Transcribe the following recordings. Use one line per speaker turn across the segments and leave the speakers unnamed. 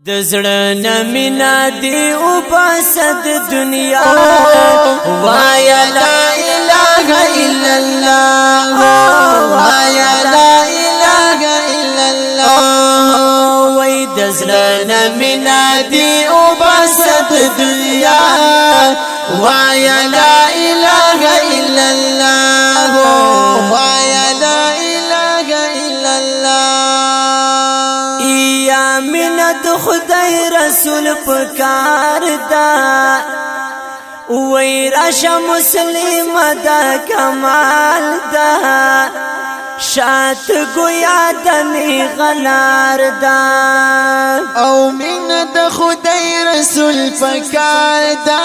دزړه نمینا دی او باسد دنیا وایا لا اله الا الله وایا لا اله الا الله وای دزړه نمینا دی او باسد دنیا وایا لا اله الا الله وایا لا اله الا الله یا من خدای رسول پکار دا وی راشه مسلم دا کمال دا شات گویا دمی غلار دا
او من د خدای رسول پکار دا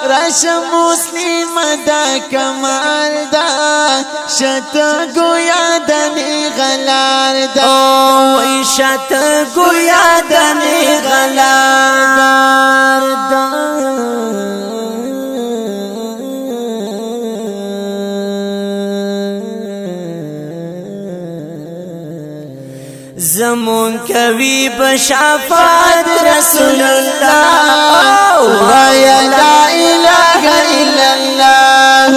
راشه مسلم دا کمال دا شات گویا دمی غلار دا
وی شات گویا دمی غلار دا زمون کوي بشفاعت رسول الله
ويا لا اله الا الله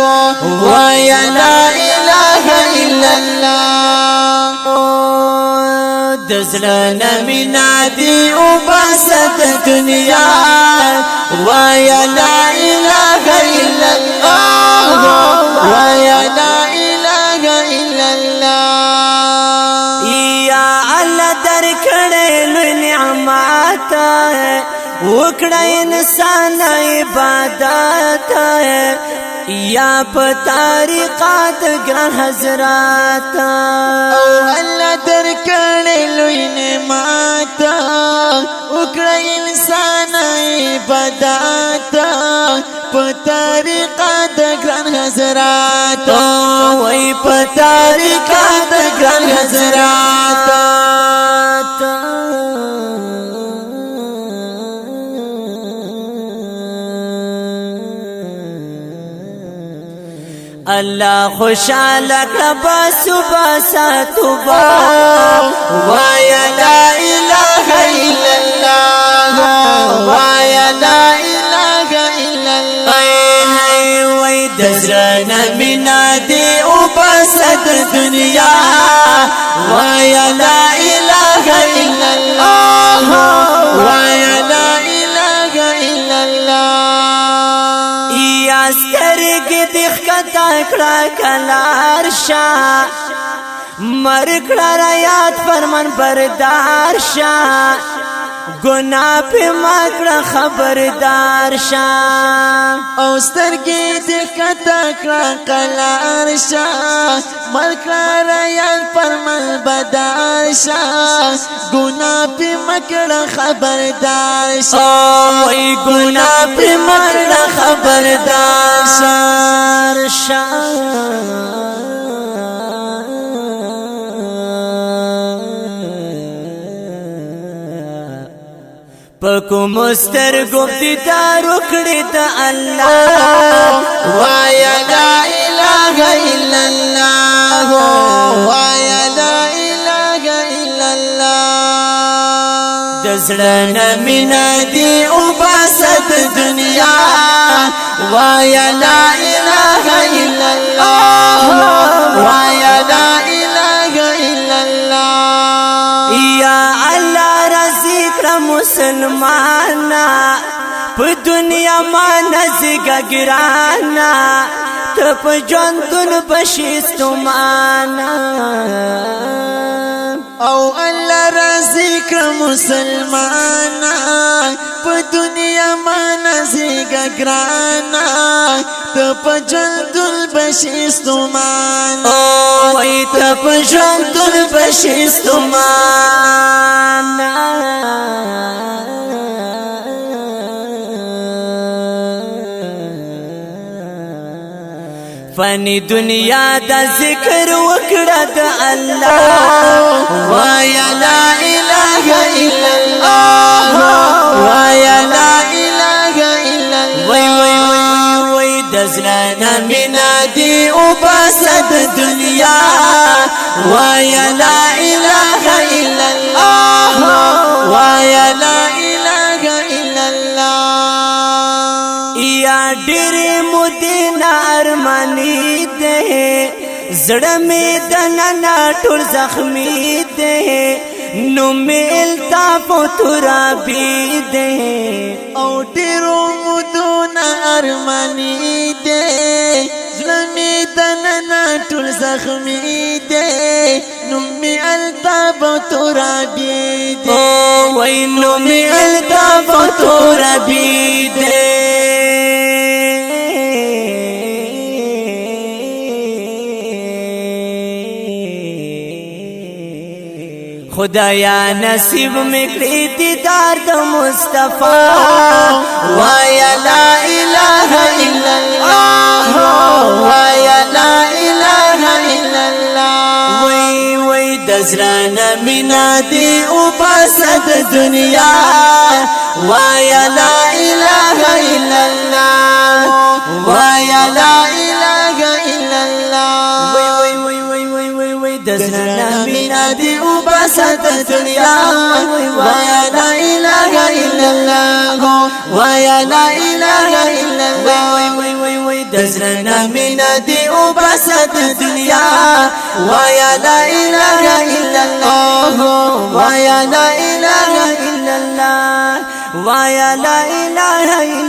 ويا لا اله الا الله
دزلنا من عدي وبسط دنيا ويا لا اله الا الله
ويا لا اله الا الله
وکړه انسان عبادت یا په طریقات ګران حضرات
او الله درکړې لوی نعمت وکړه انسان عبادت په طریقات ګران حضرات
وای په طریقات ګران حضرات الله خوشاله کبا صبح ساتوبا
ويا لا اله الا الله ويا لا اله الا الله
وي دزرنا من دي وبسط دنيا
ويا لا اله الا الله ويا لا اله الا الله
يا سترګ دخکتا کړه کلار شاه مرکړه رایات فرمان بردار شاه ګنا په ماکړه خبردار شاه
او سترګې دخکتا کړه کلار شاه مرکړه رایات فرمان بردار شاه ګنا په ماکړه خبردار شاه
وای ګنا په ماکړه خبردار شاه پکو مستر گفتی دارو کړی د الله
وایا لا اله الا الله وایا لا اله الا الله
دزړه مینا دی او باسط دنیا
وایا لا اله الا الله وایا لا اله الا الله
یا الله رضی کړه مسلمانا په دنیا باندې ګرانا ته په ژوندون بشیستمانا
او الله رضی کړه مسلمانا په دنیا باندې ګرانا ته په ژوندون بشیستمانا
وای ته په ژوندون بشیستمانا فانی دنیا دا ذکر وکړه د الله
وایا لا اله الا الله وایا لا اله الا الله
وای وای وای دزلنا من دی او باسد دنیا وایا لا اله الا الله وایا لا ارمانی دے زړه می دننا ټول زخمی دے نو می الطاف ترابی دے
او ډیرو مدون ارمانی دے زلمی دننا ټول زخمی دے نو می الطاف ترابی دے
او وای نو می الطاف ترابی دے خدایا نصیب مکری دیدار د مصطفی وایا لا اله الا الله وایا لا اله الا الله وای وای دزرانه مینا دی او پسد دنیا وایا لا اله الا الله وایا لا اله الا الله وای وای وای وای وای وای دزرانه مینا دی او پسد دنیا وایا لا اله الا الله وایا لا اله الا الله وای وای وای دزرانه مینا دی او پسد دنیا وایا لا اله الا الله وایا لا اله الا الله وایا لا اله الا